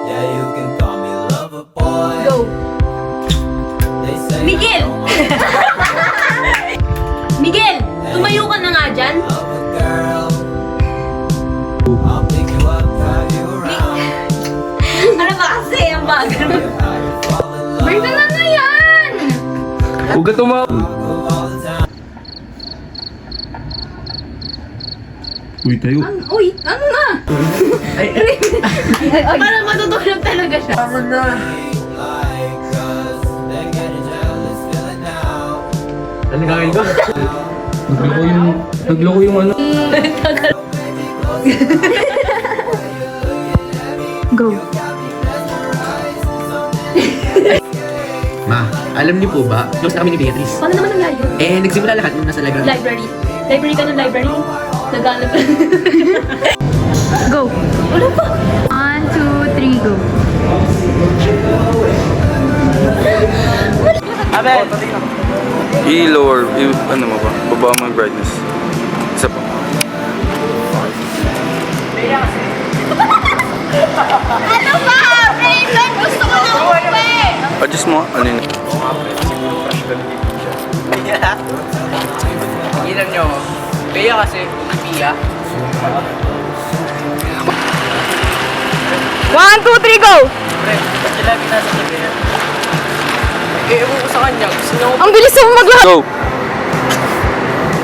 Yeah, you can call me lover boy. Go! They say Miguel! Miguel! Tumayo ka na nga dyan. love a girl. I'll pick you up, drive you around. Ano ba kasi ang bagal? How you fall in love Bird na na yan! Huwag ka tumawa. all the time. Uy, tayo. Uy, ano na? Ay, parang matutulog talaga siya. Like us, they're getting jealous, feel it now. Nalingangin ka? Nagloko yung ano. Go. Ma, alam niyo po ba, close na kami ni Beatrice. Paano naman nangyari yun? Eh, nagsimula lahat nung nasa library. Library. Library ka ng library. Naghanap ka. Go. Wala pa. 1, 2, 3, go. I-lower, ano mo ba? Baba mo yung brightness. Isa pa. Ano ba? Raven, gusto ko na umuwi. Adjust mo, ano yun? Ilan nyo? Pia kasi, Pia. 1, 2, 3, go. Pre, ba't sila binasa ni Pia? Eh, ewan ko sa kanya. Gusto niya ako. Ang bilis mo maglaro. Go!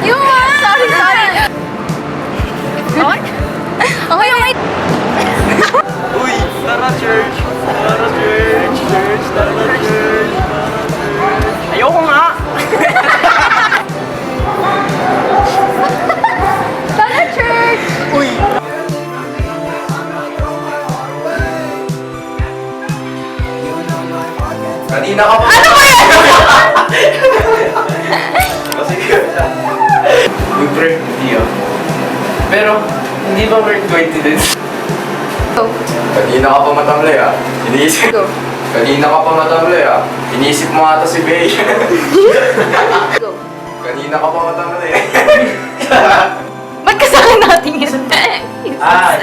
Yung sorry. Okay? Okay. Uy, tara church! Tara church! Tara church! Ayoko nga! Tara, church! Uy! Kanina ka pa. Uy, pre, hindi ah. Pero, hindi ba weird coincidence? Go. Kanina ka pa matamlay ah. Iniisip. Go. Kanina ka pa matamlay ah. Iniisip mo ata si Bey. Go. Kanina ka pa matamlay. Ba't kasama natin yun? Ah!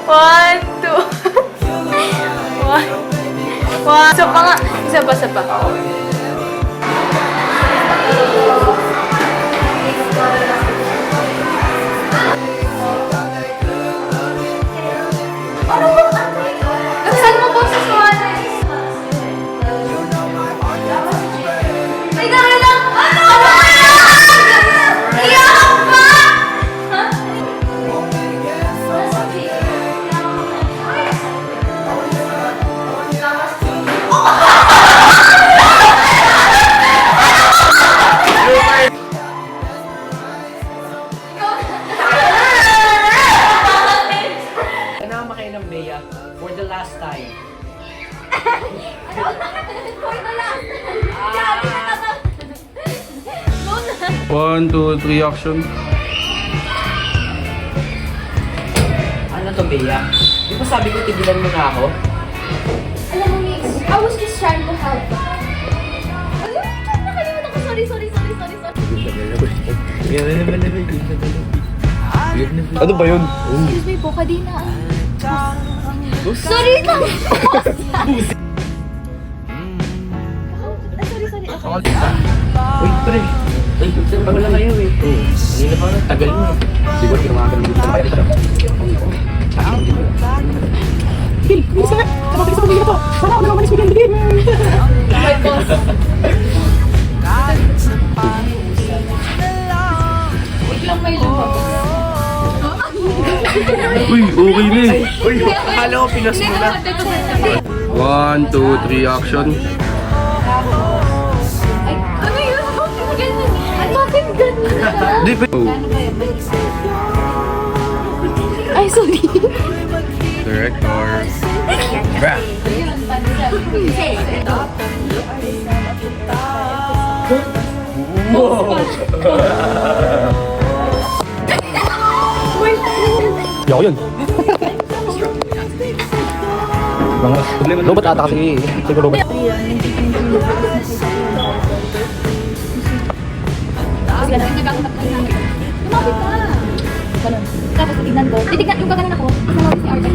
1, 2. 1. Isa pa nga. Isa pa. Saan mo po sa suwana? Ay, dahil lang! Ano ba yan? Iyak pa! Ha? Kanama kayo ng Bea for the last time. For the last time. Grabe na naman. Go na. 1, 2, 3, action. Ano to, Bea? Di ba sabi ko tigilan mo na ako? Alam mo, Mix, I was just trying to help. Ayun, nakalimutan ko. Sorry. Ano ba yun? Excuse me po, kadina sorry lang. Sorry. Uy, pre. Ay, saan pa wala kayo eh? Kanina pa tagal mo eh. Siguro kinamagal mo dito sa bayan ito. My boss. Wait lang, may lumabas. Uy, okay na eh. Uy, akala ko pinas mo na. 1, 2, 3, action. Ay, ano yun? Bakit ganun? Di pa. Oh. Ay, sorry. Director. Bra. Yoko yun. Mga problema. Robot ata kasi. Siguro robot. Tapos gano'n, nagkakanak ka namin. Lumapit ka! Gano'n. Tapos titignan ko. Titignan, yung gaganan ako. Lumapit si Arden.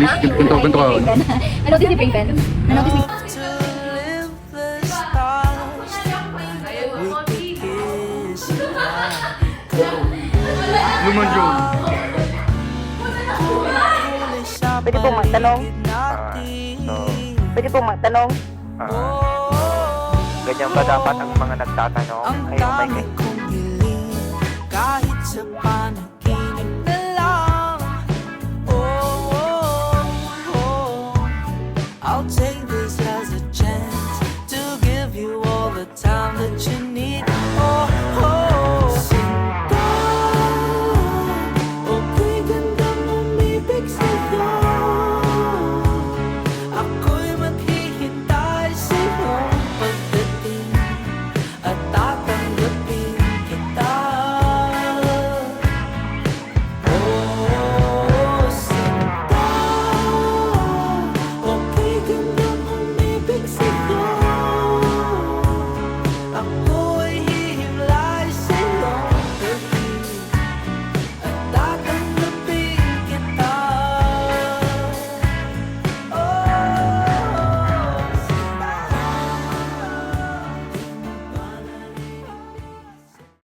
Ganito ka. Nanotice ni Pingpen? Nanotice ni... Luman Joe. Pwede pong magtanong? Pwede pong magtanong? Ganyan ba dapat ang mga nagtatanong? Kayo may kahit sa panaginip na lang. Oh, I'll take